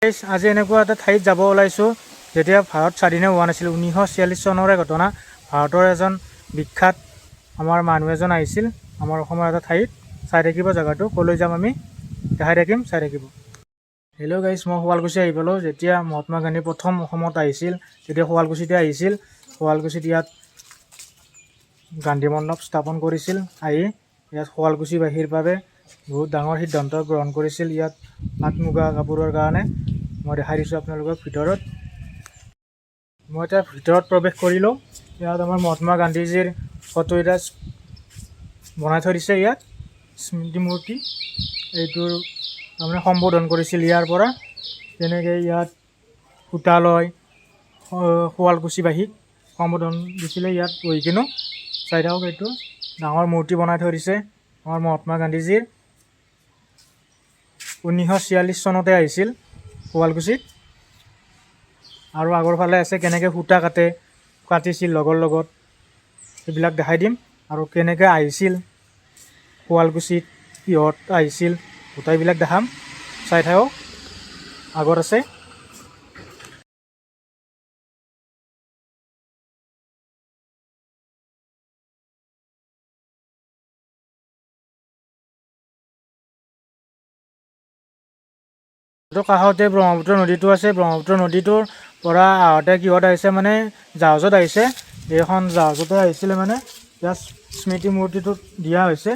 আজি এনেকুৱা এটা ঠাইত যাব ওলাইছোঁ যেতিয়া ভাৰত স্বাধীন হোৱা নাছিল। 1946 চনৰে ঘটনা। ভাৰতৰ এজন বিখ্যাত আমাৰ মানুহ এজন আহিছিল আমাৰ অসমৰ এটা ঠাইত। চাই থাকিব জেগাটো, ক'লৈ যাম আমি দেখাই থাকিম, চাই থাকিব। হেল্ল' গাইছ, মই শুৱালকুছি আহি পালোঁ। যেতিয়া মহাত্মা গান্ধী প্ৰথম অসমত আহিছিল তেতিয়া শুৱালকুছিতে আহিছিল। শুৱালকুছিত ইয়াত গান্ধী মণ্ডপ স্থাপন কৰিছিল। আহি ইয়াত শুৱালকুছিবাসীৰ বাবে বহুত ডাঙৰ সিদ্ধান্ত গ্ৰহণ কৰিছিল। ইয়াত পাট মুগা কাপোৰৰ কাৰণে মই দেখাই দিছোঁ আপোনালোকক ভিতৰত। মই এতিয়া ভিতৰত প্ৰৱেশ কৰিলোঁ। ইয়াত আমাৰ মহাত্মা গান্ধীজীৰ ফটো এটা বনাই থৈ দিছে। ইয়াত স্মৃতি মূৰ্তি এইটোৰ তাৰমানে সম্বোধন কৰিছিল ইয়াৰ পৰা। তেনেকৈ ইয়াত সূতা লয় শুৱালকুছিবাসীক সম্বোধন দিছিলে। ইয়াত বহি কিনো চাই থাকক। এইটো ডাঙৰ মূৰ্তি বনাই থৈ দিছে আমাৰ মহাত্মা গান্ধীজীৰ। 1946 চনতে আহিছিল শুৱালকুছিত। আৰু আগৰ ফালে আছে কেনেকৈ সূতা কাটিছিল লগৰ লগত, সেইবিলাক দেখাই দিম। আৰু কেনেকৈ আহিছিল শুৱালকুছিত, কিহত আহিছিল, গোটেইবিলাক দেখাম। চাই থাকক। আগত আছে কাষতে ব্ৰহ্মপুত্ৰ নদীটো আছে। ব্ৰহ্মপুত্ৰ নদীটোৰ পৰা আহোঁতে কিহত আহিছে মানে জাহাজত আহিছে। এইখন জাহাজতে আহিছিলে মানে। ইয়াত স্মৃতি মূৰ্তিটো দিয়া হৈছে।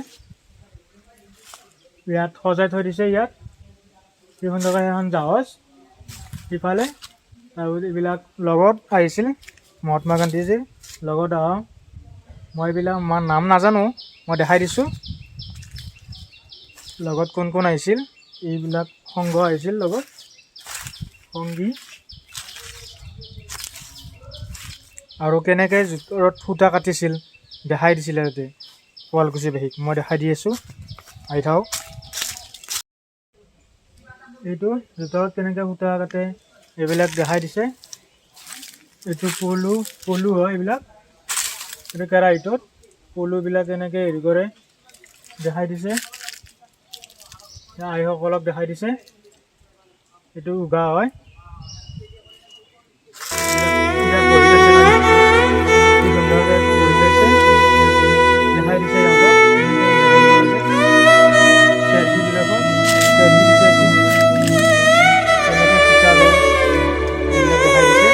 ইয়াত সজাই থৈ দিছে। ইয়াত কি সুন্দৰকৈ এখন জাহাজ সিফালে। আৰু এইবিলাক লগত আহিছিল মহাত্মা গান্ধীজীৰ লগত অহা। মই এইবিলাক নাম নাজানো, মই দেখাই দিছোঁ। লগত কোন কোন আহিছিল, এইবিলাক সংঘ আহিছিল লগত, সংগী। আৰু কেনেকৈ জোতৰত সূতা কাটিছিল দেখাই দিছিলে তাতে শুৱালকুছিবাসীক। মই দেখাই দি আছোঁ, আহি থাকক। এইটো জোতৰত কেনেকৈ সূতা কাটে এইবিলাক দেখাই দিছে। এইটো পলু হয় এইবিলাক। এইটো কেৰাহীটোত পলুবিলাক এনেকৈ হেৰি কৰে দেখাই দিছে। আইসকলক দেখাই দিছে। এইটো উঘা হয়। দেখাই দিছে সিহঁতক দেখাই দিছে।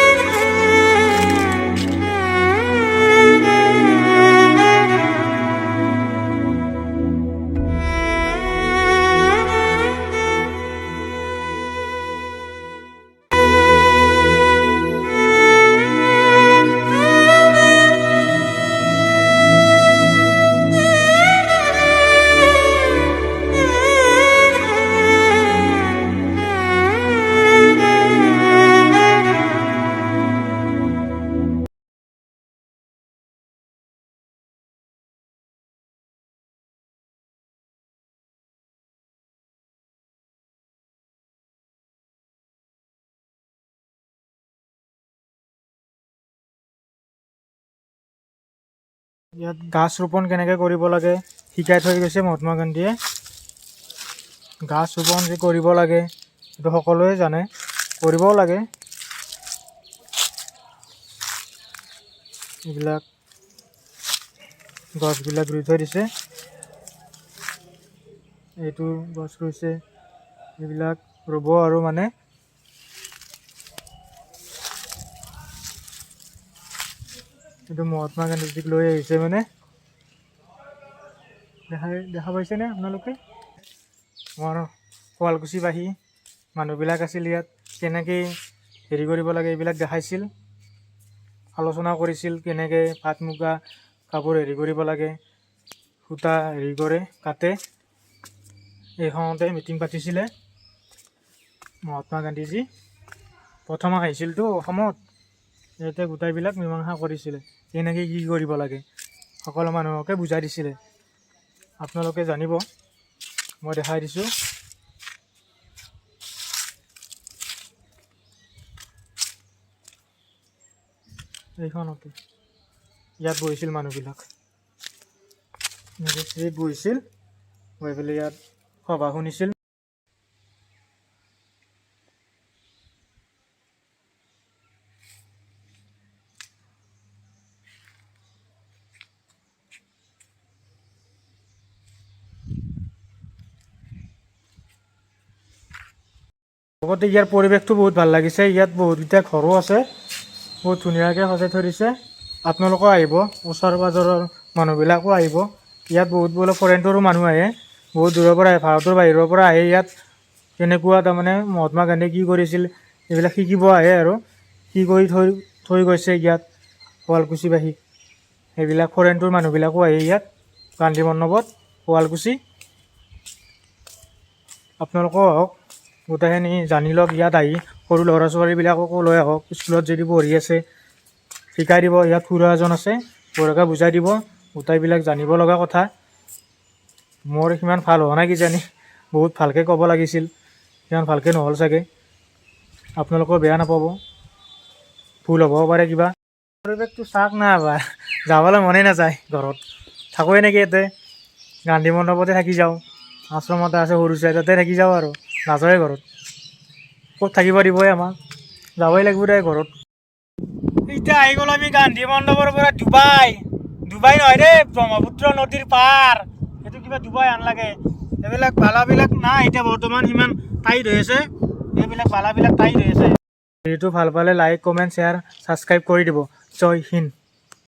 ইয়াত গাছ ৰোপণ কেনেকৈ কৰিব লাগে শিকাই থৈ গৈছে মহাত্মা গান্ধীয়ে। গাছ ৰোপণ যে কৰিব লাগে সেইটো সকলোৱে জানে, কৰিবও লাগে। এইবিলাক গছবিলাক ৰুই থৈ দিছে। এইটো গছ ৰুইছে, এইবিলাক ৰুব আৰু মানে। এইটো মহাত্মা গান্ধীজীক লৈ আহিছে মানে। দেখা পাইছেনে আপোনালোকে? আমাৰ শুৱালকুছিবাসী মানুহবিলাক আছিল ইয়াত। কেনেকৈ হেৰি কৰিব লাগে এইবিলাক দেখাইছিল, আলোচনা কৰিছিল। কেনেকৈ পাট মুগা কাপোৰ হেৰি কৰিব লাগে, সূতা হেৰি কৰে কাটে। এইখনতে মিটিং পাতিছিলে মহাত্মা গান্ধীজী। প্ৰথম আহিছিলতো অসমত, ইয়াতে গোটেইবিলাক মীমাংসা কৰিছিলে। কেনেকৈ কি কৰিব লাগে সকলো মানুহকে বুজাই দিছিলে। আপোনালোকে জানিব, মই দেখাই দিছোঁ। এইখনতে ইয়াত বহিছিল মানুহবিলাক, বহিছিল, বহি পেলাই ইয়াত সভা শুনিছিল। লগতে ইয়াৰ পৰিৱেশটো বহুত ভাল লাগিছে। ইয়াত বহুতকেইটা ঘৰো আছে, বহুত ধুনীয়াকৈ সজাই থৈ দিছে। আপোনালোকেও আহিব, ওচৰ পাজৰৰ মানুহবিলাকো আহিব। ইয়াত বহুত বোলে ফৰেইনৰো মানুহ আহে, বহুত দূৰৰ পৰা আহে, ভাৰতৰ বাহিৰৰ পৰা আহে। ইয়াত কেনেকুৱা তাৰমানে মহাত্মা গান্ধীয়ে কি কৰিছিল এইবিলাক শিকিব আহে আৰু কি কৰি থৈ গৈছে ইয়াত শুৱালকুছিবাসী, সেইবিলাক ফৰেইনটোৰ মানুহবিলাকো আহে ইয়াত গান্ধী মণ্ডপত শুৱালকুছি। আপোনালোকেও আহক, গোটেইখিনি জানি লওক। ইয়াত আহি সৰু ল'ৰা ছোৱালীবিলাককো লৈ আহক, স্কুলত যদি পঢ়ি আছে শিকাই দিব। ইয়াত খুৰা এজন আছে, খুৰাকে বুজাই দিব গোটেইবিলাক জানিব লগা কথা। মোৰ সিমান ভাল হোৱা নাই কিজানি, বহুত ভালকৈ ক'ব লাগিছিল, সিমান ভালকৈ নহ'ল চাগে। আপোনালোকেও বেয়া নাপাব, ভুল হ'ব পাৰে কিবা। পৰিৱেশটো চাওক না এবাৰ, যাবলৈ মনেই নাযায়। ঘৰত থাকোঁৱে নেকি ইয়াতে, গান্ধী মণ্ডপতে থাকি যাওঁ। আশ্ৰম এটা আছে সৰু চাই, তাতে থাকি যাওঁ আৰু নাযাওঁৱে ঘৰত। ক'ত থাকিব দিবই আমাক, যাবই লাগিব দে ঘৰত। এতিয়া আহি গ'ল আমি গান্ধী মণ্ডপৰ পৰা ডুবাই নহয় দেই, ব্ৰহ্মপুত্ৰ নদীৰ পাৰ। সেইটো কিবা ডুবাই আন লাগে। এইবিলাক বালাবিলাক নাই এতিয়া বৰ্তমান, সিমান টাইট হৈ আছে, এইবিলাক বালাবিলাক টাইট হৈ আছে। ভিডিঅ'টো ভাল পালে লাইক, কমেণ্ট, শ্বেয়াৰ, ছাবস্ক্ৰাইব কৰি দিব। জয় হিন্দ।